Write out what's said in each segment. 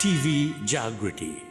TV Jaagriti.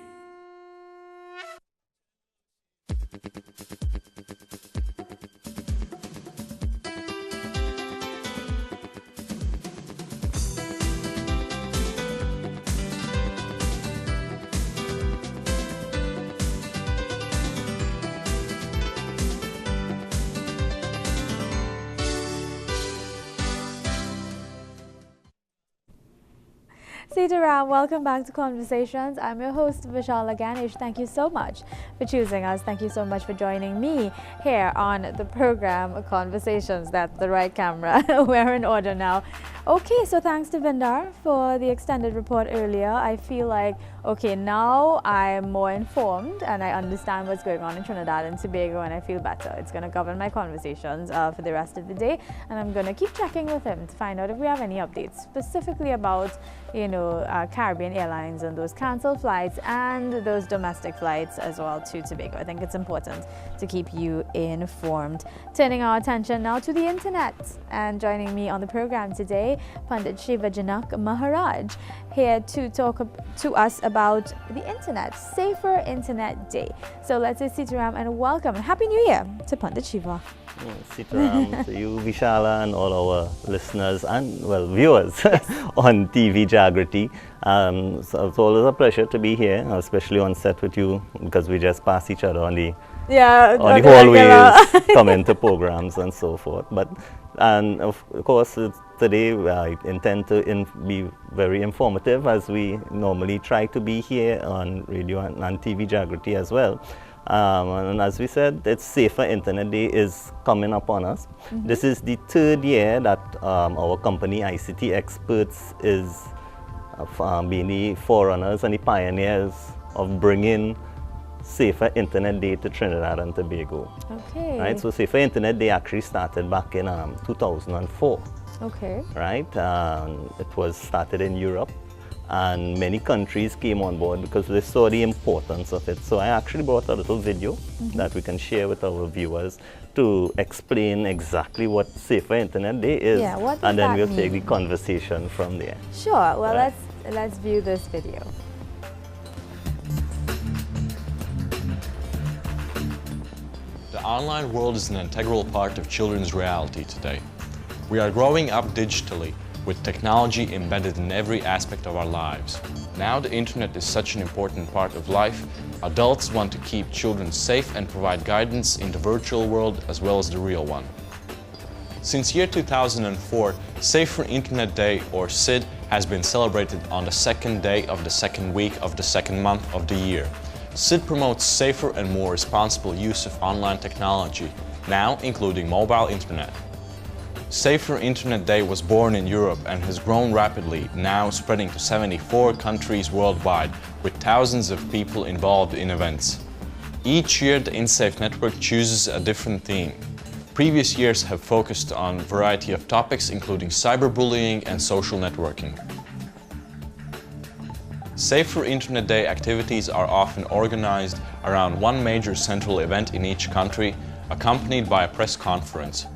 Sitaram, welcome back to Conversations. I'm your host, Vishala Ganesh. Thank you so much for choosing us. Thank you so much for joining me here on the program Conversations. That's the right camera. We're in order now. Okay, so thanks to Vindar for the extended report earlier. I feel like, okay, now I'm more informed and I understand what's going on in Trinidad and Tobago, and I feel better. It's going to govern my conversations for the rest of the day, and I'm going to keep checking with him to find out if we have any updates specifically about, you know, Caribbean Airlines and those cancelled flights and those domestic flights as well to Tobago. I think it's important to keep you informed. Turning our attention now to the internet, and joining me on the program today, Pandit Shiva Janak Maharaj, here to talk to us about the internet, Safer Internet Day. So let's say Sitaram and welcome and Happy New Year to Pandit Shiva. Sitaram to you, Vishala, and all our listeners and, well, viewers on TV Jaagriti. So it's always a pleasure to be here, especially on set with you, because we just pass each other on the hallways, come into programs and so forth. And of course, today I intend to be very informative, as we normally try to be here on radio and TV Jaagriti as well. And as we said, it's Safer Internet Day is coming up on us. This is the third year that our company, ICT Experts, is being the forerunners and the pioneers of bringing Safer Internet Day to Trinidad and Tobago. Okay. Right, so Safer Internet Day actually started back in 2004. Okay. Right, it was started in Europe, and many countries came on board because they saw the importance of it. So I actually brought a little video that we can share with our viewers to explain exactly what Safer Internet Day is, and then we'll take the conversation from there. Sure. Well, let's view this video. The online world is an integral part of children's reality today. We are growing up digitally, with technology embedded in every aspect of our lives. Now the internet is such an important part of life, adults want to keep children safe and provide guidance in the virtual world as well as the real one. Since year 2004, Safer Internet Day, or SID, has been celebrated on the second day of the second week of the second month of the year. SID promotes safer and more responsible use of online technology, now including mobile internet. Safer Internet Day was born in Europe and has grown rapidly, now spreading to 74 countries worldwide, with thousands of people involved in events. Each year the InSafe network chooses a different theme. Previous years have focused on a variety of topics, including cyberbullying and social networking. Safer Internet Day activities are often organized around one major central event in each country, accompanied by a press conference.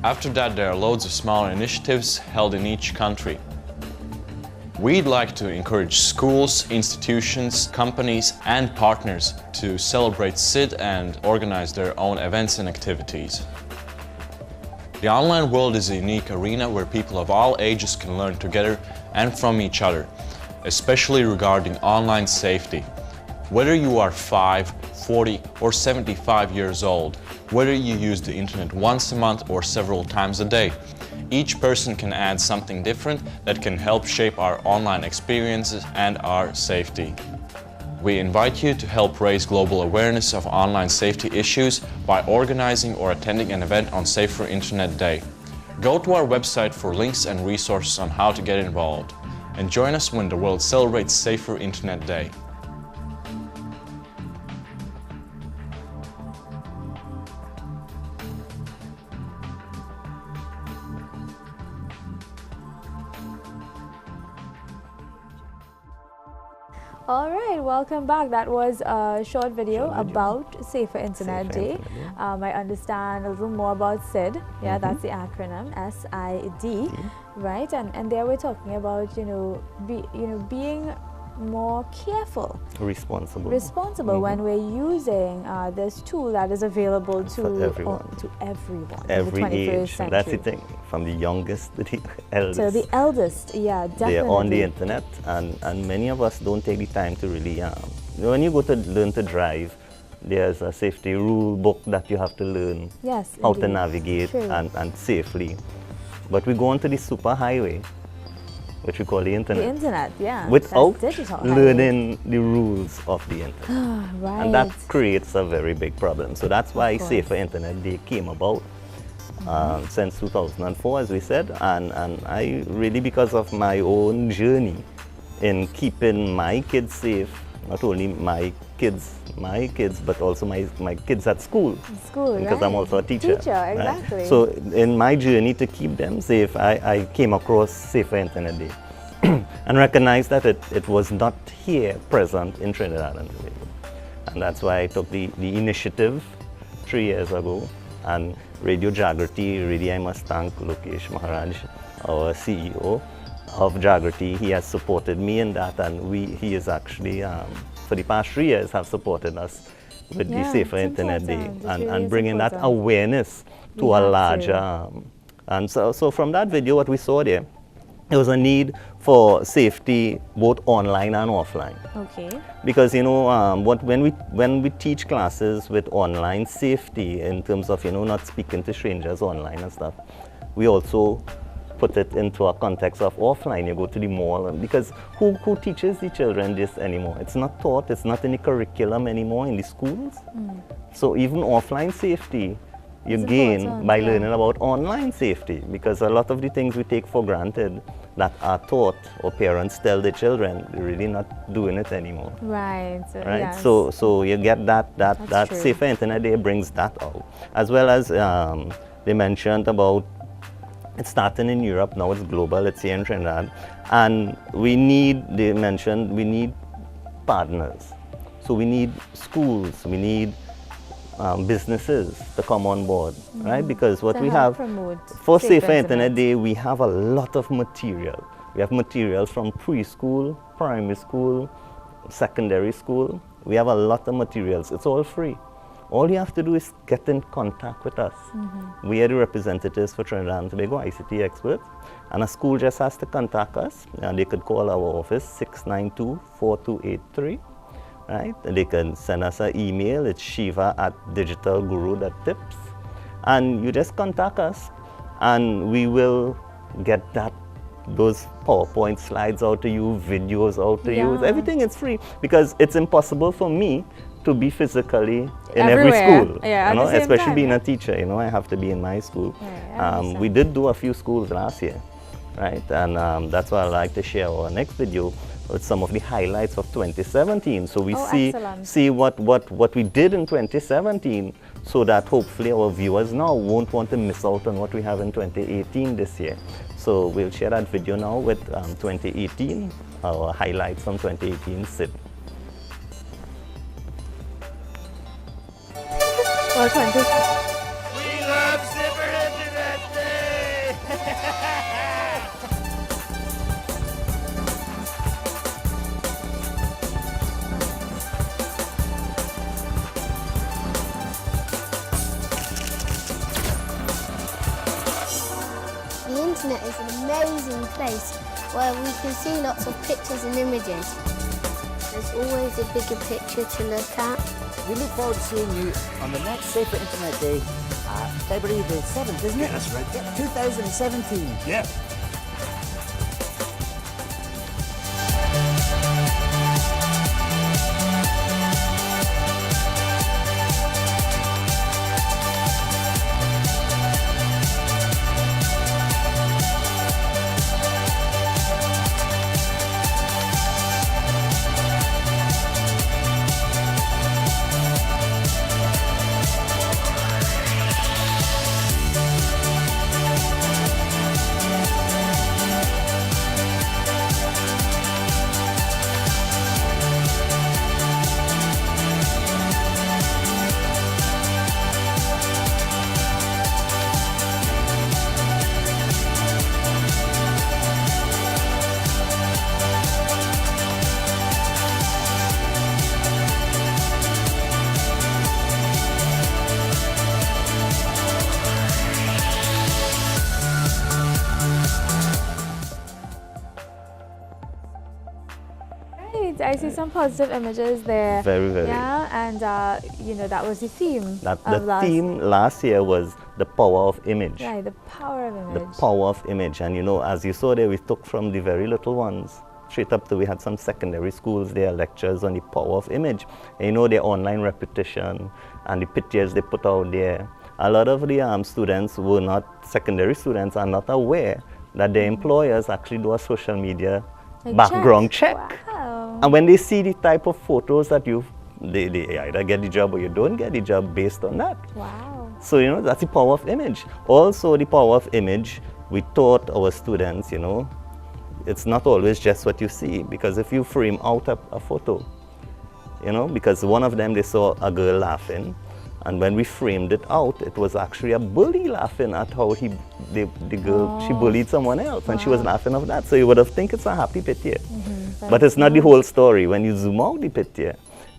After that, there are loads of smaller initiatives held in each country. We'd like to encourage schools, institutions, companies and partners to celebrate SID and organize their own events and activities. The online world is a unique arena where people of all ages can learn together and from each other, especially regarding online safety. Whether you are 5, 40 or 75 years old, whether you use the internet once a month or several times a day, each person can add something different that can help shape our online experiences and our safety. We invite you to help raise global awareness of online safety issues by organizing or attending an event on Safer Internet Day. Go to our website for links and resources on how to get involved, and join us when the world celebrates Safer Internet Day. All right, welcome back. That was a short video about Safer Internet Day. I understand a little more about SID. Yeah, that's the acronym, SID, right? And there we're talking about being more careful, responsible, when we're using this tool that is available to everyone. Every Every in the 21st age. century. That's the thing, from the youngest to the eldest. So the eldest, yeah, definitely. They're on the internet, and many of us don't take the time to really, when you go to learn to drive, there's a safety rule book that you have to learn Yes, how to indeed. navigate True. and safely. But we go onto the super highway, which we call the internet, The internet, yeah. without that's digital highway. learning the rules of the internet. Right. And that creates a very big problem. So that's why course. Safer Internet Day came about since 2004, as we said. And I really, because of my own journey in keeping my kids safe, not only my kids, but also my kids at school. School, Because right. I'm also a teacher. right? Exactly. So in my journey to keep them safe, I came across Safer Internet Day and recognized that it was not here present in Trinidad and Tobago. And that's why I took the initiative 3 years ago. And Radio Jaagriti, really I must thank Lokesh Maharaj, our CEO of Jaagriti. He has supported me in that, and he is actually, for the past 3 years, have supported us with the Yeah, Safer it's Internet Day important. It really and is bringing that important. awareness to We a have to. larger. And so from that video, what we saw there was a need for safety both online and offline. Okay. Because when we teach classes with online safety in terms of not speaking to strangers online and stuff, we also put it into a context of offline. You go to the mall, and because who teaches the children this anymore? It's not taught. It's not in the curriculum anymore in the schools. So even offline safety you It's gain important, by yeah. learning about online safety, because a lot of the things we take for granted that are taught or parents tell their children, they're really not doing it anymore. Right. Right, Yes. so you get that true. Safer Internet Day brings that out, as well as they mentioned about it's starting in Europe, now it's global, it's here in Trinidad, and they mentioned we need partners. So we need schools, we need businesses to come on board, right? Because what To we help have promote for safer Safer Internet internet. Day, we have a lot of material. We have materials from preschool, primary school, secondary school. We have a lot of materials. It's all free. All you have to do is get in contact with us. We are the representatives for Trinidad and Tobago, ICT experts, and a school just has to contact us, and they could call our office 692-4283. Right? And they can send us an email. It's shiva@digitalguru.tips, and you just contact us, and we will get those PowerPoint slides out to you, videos out to you. Yeah. Everything is free, because it's impossible for me to be physically in every Everywhere. school. Yeah, at the same especially time. being a teacher. I have to be in my school. Yeah, I understand. We did do a few schools last year, right? And that's why I'd like to share our next video with some of the highlights of 2017. So we excellent. see what we did in 2017, so that hopefully our viewers now won't want to miss out on what we have in 2018 this year. So we'll share that video now with 2018, our highlights from 2018 SID. Or 20. We love Safer Internet Day! The internet is an amazing place where we can see lots of pictures and images. There's always a bigger picture to look at. We look forward to seeing you on the next Safer Internet Day, February the 7th, isn't it? Yeah, that's right. Yep, 2017. Yeah. Right, I see some positive images there. Very, very. Yeah, and you know, that was the theme. The theme last year was the power of image. Right, the power of image. The power of image. And you know, as you saw there, we took from the very little ones straight up to, we had some secondary schools, their lectures on the power of image. And you know, their online repetition and the pictures they put out there. A lot of the students were not, secondary students are not aware that their employers actually do a social media background check. Wow. And when they see the type of photos that they either get the job or you don't get the job based on that. Wow. So, you know, that's the power of image. Also, the power of image, we taught our students, you know, it's not always just what you see, because if you frame out a photo, you know, because one of them, they saw a girl laughing, and when we framed it out, it was actually a bully laughing at how the girl, she bullied someone else, and she was laughing at that. So you would have think it's a happy picture. But it's not the whole story when you zoom out the picture.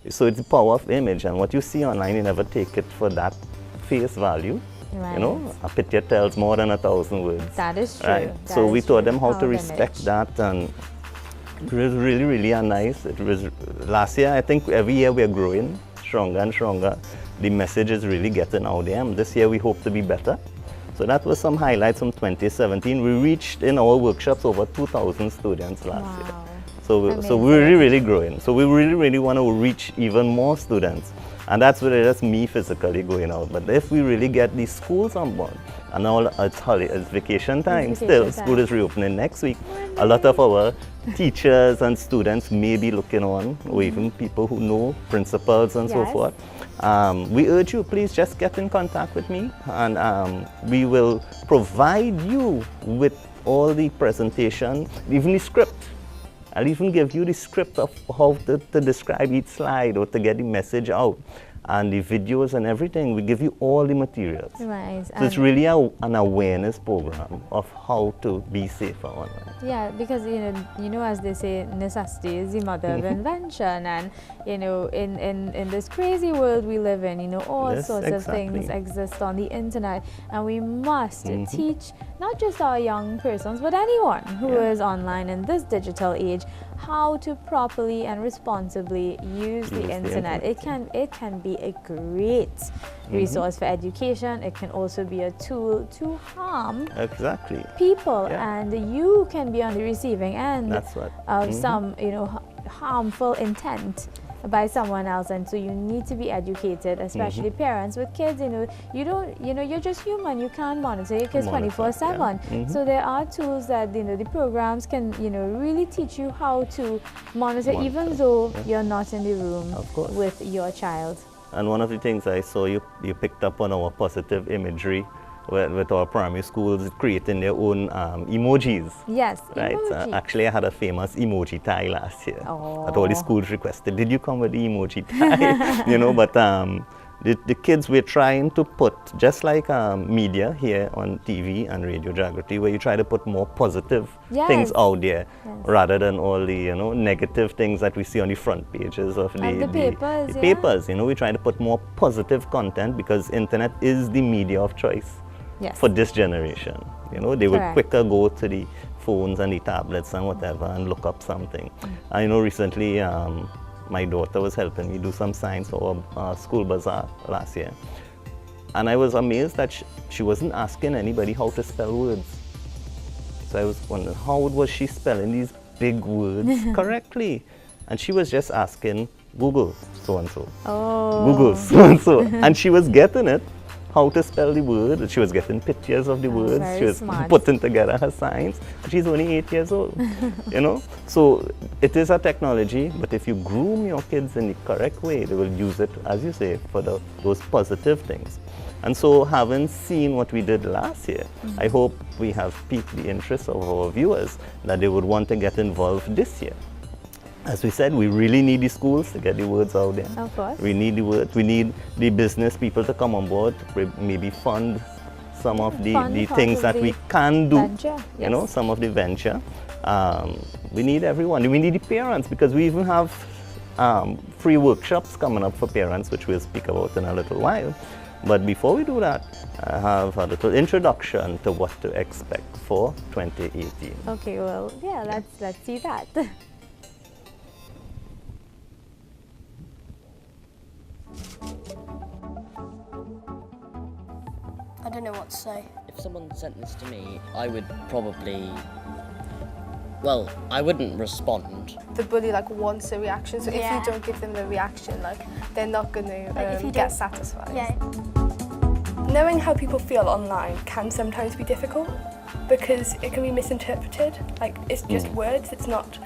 So it's the power of image, and what you see online, you never take it for that face value. Right. You know, a picture tells more than 1,000 words. That is true. Right. That So we is taught true. them how Power to of respect image. that, and it was really, really nice. It was last year. I think every year we are growing stronger and stronger. The message is really getting out there. And this year we hope to be better. So that was some highlights from 2017. We reached in our workshops over 2,000 students last year. So we're really, really growing. So we really, really want to reach even more students. And that's where it's me physically going out. But if we really get these schools on board, and all it's vacation time still, school is reopening next week. A lot of our teachers and students may be looking on, or even people who know principals and so forth. We urge you, please just get in contact with me, and we will provide you with all the presentation, even the script. I'll even give you the script of how to describe each slide or to get the message out. And the videos and everything, we give you all the materials. Right. So it's really an awareness program of how to be safer online. Yeah, because you know, as they say, necessity is the mother of invention, and you know, in this crazy world we live in, you know, all sorts of things exist on the internet, and we must teach not just our young persons, but anyone who is online in this digital age, how to properly and responsibly use the internet. It can be a great resource for education. It can also be a tool to harm people, and you can be on the receiving end of some, you know, harmful intent by someone else. And so you need to be educated, especially parents with kids. You know, you're just human. You can't monitor your kids 24/7. So there are tools that, you know, the programs can, you know, really teach you how to monitor even though you're not in the room with your child. And one of the things I saw you picked up on our positive imagery with our primary schools creating their own emojis. Yes, right. Actually, I had a famous emoji tie last year that all the schools requested. Did you come with the emoji tie? You know, but the kids were trying to put, just like media here on TV and Radio Jaagriti, where you try to put more positive things out there rather than all the, you know, negative things that we see on the front pages of the papers. Papers. You know, we try to put more positive content because internet is the media of choice for this generation. You know, they would quicker go to the phones and the tablets and whatever and look up something. I know recently my daughter was helping me do some science for our school bazaar last year. And I was amazed that she wasn't asking anybody how to spell words. So I was wondering, how was she spelling these big words correctly? And she was just asking Google so-and-so. Google so-and-so. And she was getting it, how to spell the word. She was getting pictures of the words. She was putting together her signs. She's only 8 years old, you know. So it is a technology, but if you groom your kids in the correct way, they will use it, as you say, for those positive things. And so, having seen what we did last year, I hope we have piqued the interest of our viewers that they would want to get involved this year. As we said, we really need the schools to get the words out there. Of course. We need the words. We need the business people to come on board, maybe fund some of the things that we can do. You know, some of the venture. We need everyone. We need the parents, because we even have free workshops coming up for parents, which we'll speak about in a little while. But before we do that, I have a little introduction to what to expect for 2018. Okay, well, yeah, let's see that. so. If someone sent this to me, I would probably... Well, I wouldn't respond. The bully wants a reaction, so if Yeah. you don't give them the reaction, they're not going if to you get don't- satisfied. Yeah. Knowing how people feel online can sometimes be difficult because it can be misinterpreted. It's just words, it's not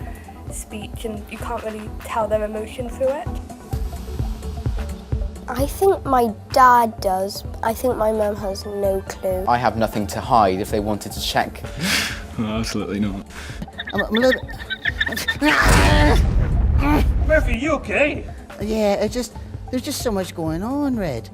speech, and you can't really tell their emotion through it. I think my dad does. I think my mum has no clue. I have nothing to hide if they wanted to check. Absolutely not. I'm a little... Murphy, you okay? Yeah, there's just so much going on, Red.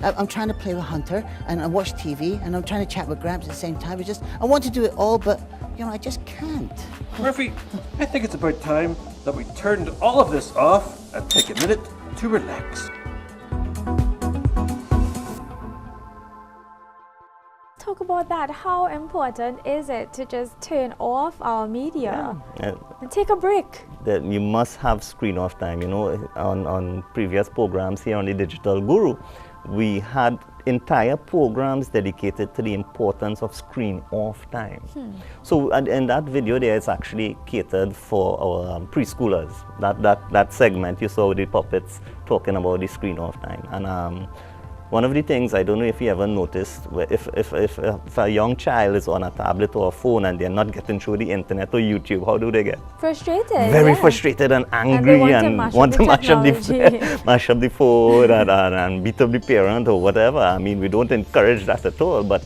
I'm trying to play with Hunter, and I watch TV, and I'm trying to chat with Gramps at the same time. I want to do it all, but, I just can't. Murphy, I think it's about time that we turned all of this off and take a minute to relax. Talk about that. How important is it to just turn off our media and take a break? That you must have screen off time. On previous programs here on the Digital Guru, we had entire programs dedicated to the importance of screen off time. So in that video there, it's actually catered for our preschoolers. That segment you saw with the puppets talking about the screen off time. And one of the things, I don't know if you ever noticed, if a young child is on a tablet or a phone and they're not getting through the internet or YouTube, how do they get? Frustrated. Very frustrated and angry and want to mash up the phone and beat up the parent or whatever. I mean, we don't encourage that at all, but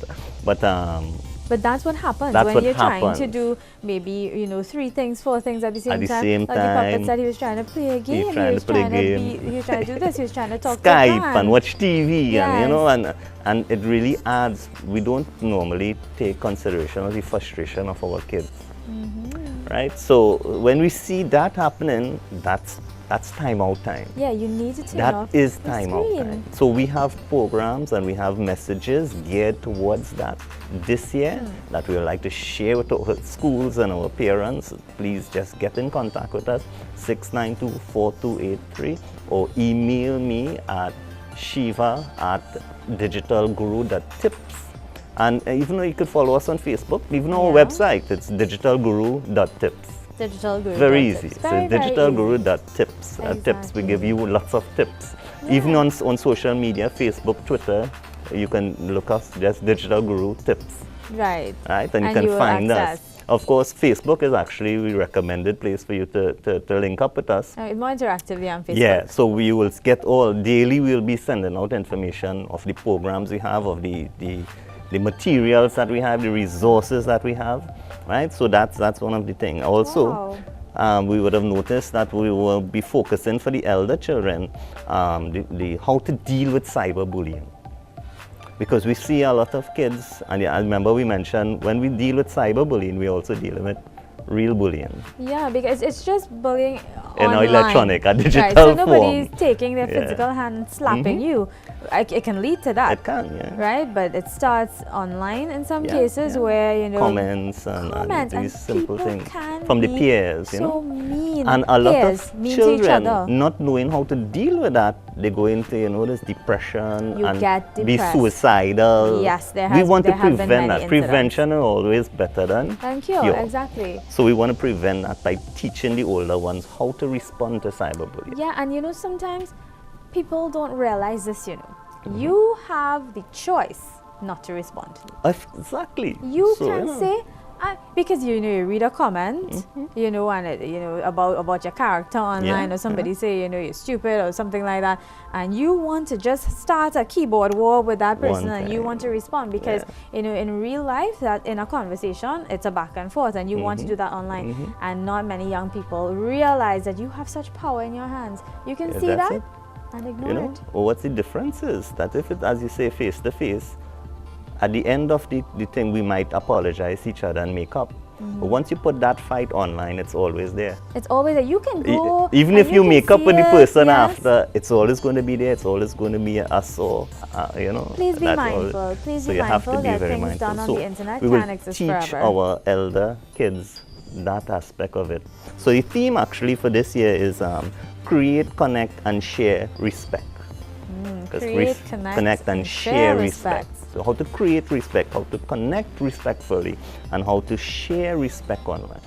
that's what happens when you're trying to do maybe 3 things, 4 things at the same time. Like the puppet said he was trying to play a game. He was trying to do this. He was trying to talk Skype to and watch TV, yes. and it really adds. We don't normally take consideration of the frustration of our kids, right? So when we see that happening, that's timeout time. Yeah, you need to turn off That is the timeout screen. time. So we have programs and we have messages geared towards that this year that we would like to share with our schools and our parents. Please just get in contact with us, 692-4283, or email me at shiva@digitalguru.tips. And even though you could follow us on Facebook, even our website, it's digitalguru.tips. Digital Guru. Very easy. Tips. So Very, digitalguru.tips. Tips, we give you lots of tips. Even on social media, Facebook, Twitter, you can look us just Digital Guru Tips. Right. Right, and you can find us. Of course, Facebook is actually a recommended place for you to link up with us. More interactively on Facebook. Yeah, so we will get daily we'll be sending out information of the programs we have, of the materials that we have, the resources that we have, right? So that's one of the things. Also, we would have noticed that we will be focusing for the elder children the how to deal with cyberbullying. Because we see a lot of kids, and I remember we mentioned when we deal with cyberbullying, we also deal with real bullying. Yeah, because it's just bullying in online. Electronic, a digital right, so form. nobody's taking their physical hand and slapping you. It can lead to that. It can, yeah. Right, but it starts online in some cases where comments and these simple things from the peers, so mean. And a lot of children not knowing how to deal with that, they go into this depression and be depressed. Suicidal. Yes, we want to prevent that. Prevention is always better than cure. Exactly. So we want to prevent that by teaching the older ones how to respond to cyberbullying. Yeah, and sometimes people don't realize this. You have the choice not to respond. Exactly. You can say. Because you read a comment, and about your character online, or somebody say you're stupid or something like that, and you want to just start a keyboard war with that person, and you want to respond because in real life, that in a conversation, it's a back and forth, and you want to do that online, and not many young people realize that you have such power in your hands. You can see that and ignore it. Or what's the difference is that if it, as you say, face to face, at the end of the thing, we might apologize to each other and make up. But once you put that fight online, it's always there. It's always there. You can go. Even if you make up with the person after, it's always going to be there. It's always going to be us or, Please be mindful. Please be mindful that things done on the internet can exist forever. We will teach our elder kids that aspect of it. So the theme actually for this year is create, connect, and share respect. Create, connect, and share respect. So how to create respect, how to connect respectfully, and how to share respect online.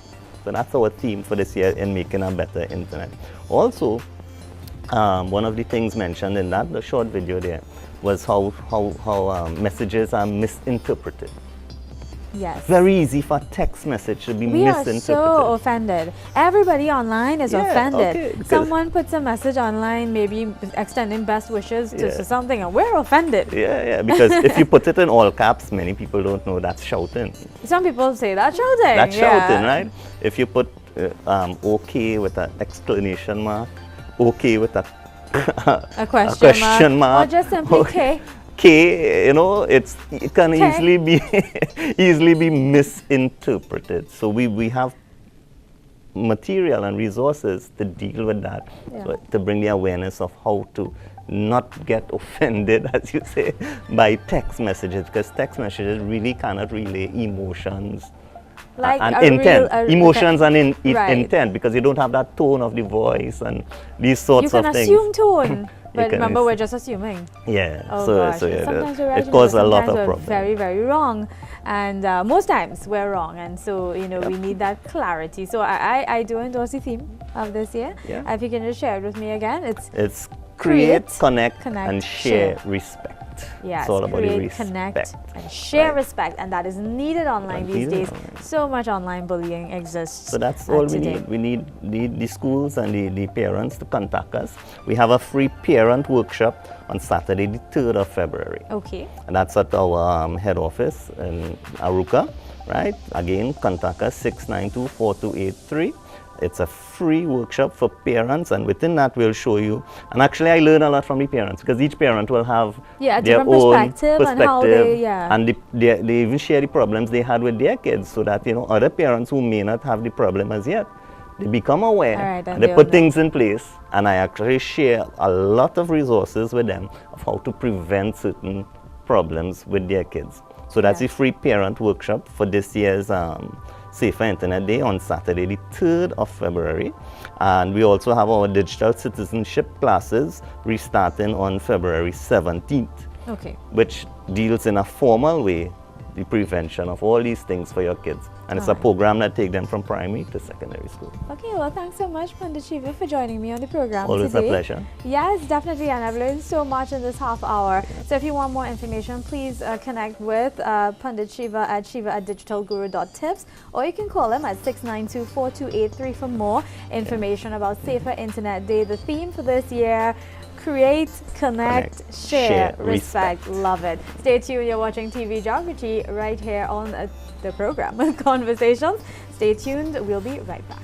So that's our theme for this year in making a better internet. Also, one of the things mentioned in the short video there was how messages are misinterpreted. Yes. Very easy for text message to be We are misinterpreted. so offended. Everybody online is offended. okay, because- Someone puts a message online, maybe extending best wishes to Yeah. something, and we're offended. Yeah, because if you put it in all caps, many people don't know that's shouting. Some people say that's shouting. That's yeah. shouting, right? If you put okay with an exclamation mark, okay with a question mark, or just simply okay. K. K, you know, it can K. easily be misinterpreted. So we have material and resources to deal with that, so to bring the awareness of how to not get offended, as you say, by text messages, because text messages really cannot relay emotions. Like and a intent, real- emotions and Right. intent, because you don't have that tone of the voice and these sorts You of can things. assume tone, but can remember assume. we're just assuming. Yeah, Oh so, gosh, so yeah, sometimes we're right, it causes a lot sometimes of we're problems. very, very wrong, and most times we're wrong, and so we need that clarity. So I do endorse the theme of this year. Yeah. If you can just share it with me again, It's create, connect, connect, and share share. respect. Yes, It's all about the create, respect. connect, and share Right. respect, and that is needed online these Needed days. online. So much online bullying exists. So that's all we today. need. We need the schools and the parents to contact us. We have a free parent workshop on Saturday, the 3rd of February. Okay. And that's at our head office in Aruca, right? Again, contact us 692-4283. It's a free workshop for parents, and within that we'll show you. And actually, I learn a lot from the parents, because each parent will have a their different own perspective on how they, and they even share the problems they had with their kids, so that other parents who may not have the problem as yet, they become aware, All right, and they they'll put know. things in place. And I actually share a lot of resources with them of how to prevent certain problems with their kids. So that's a free parent workshop for this year's Safer Internet Day on Saturday, the 3rd of February. And we also have our digital citizenship classes restarting on February 17th, Okay. which deals in a formal way the prevention of all these things for your kids. And it's a program that takes them from primary to secondary school. Okay, well, thanks so much, Pandit Shiva, for joining me on the program Always today. a pleasure. Yes, definitely, and I've learned so much in this half hour. So if you want more information, please connect with Pandit Shiva at shiva@digitalguru.tips, or you can call him at 692-4283 for more information about Safer Internet Day. The theme for this year: create, connect, share, respect. Love it. Stay tuned. You're watching TV Jaagriti right here on the program Conversations. Stay tuned. We'll be right back.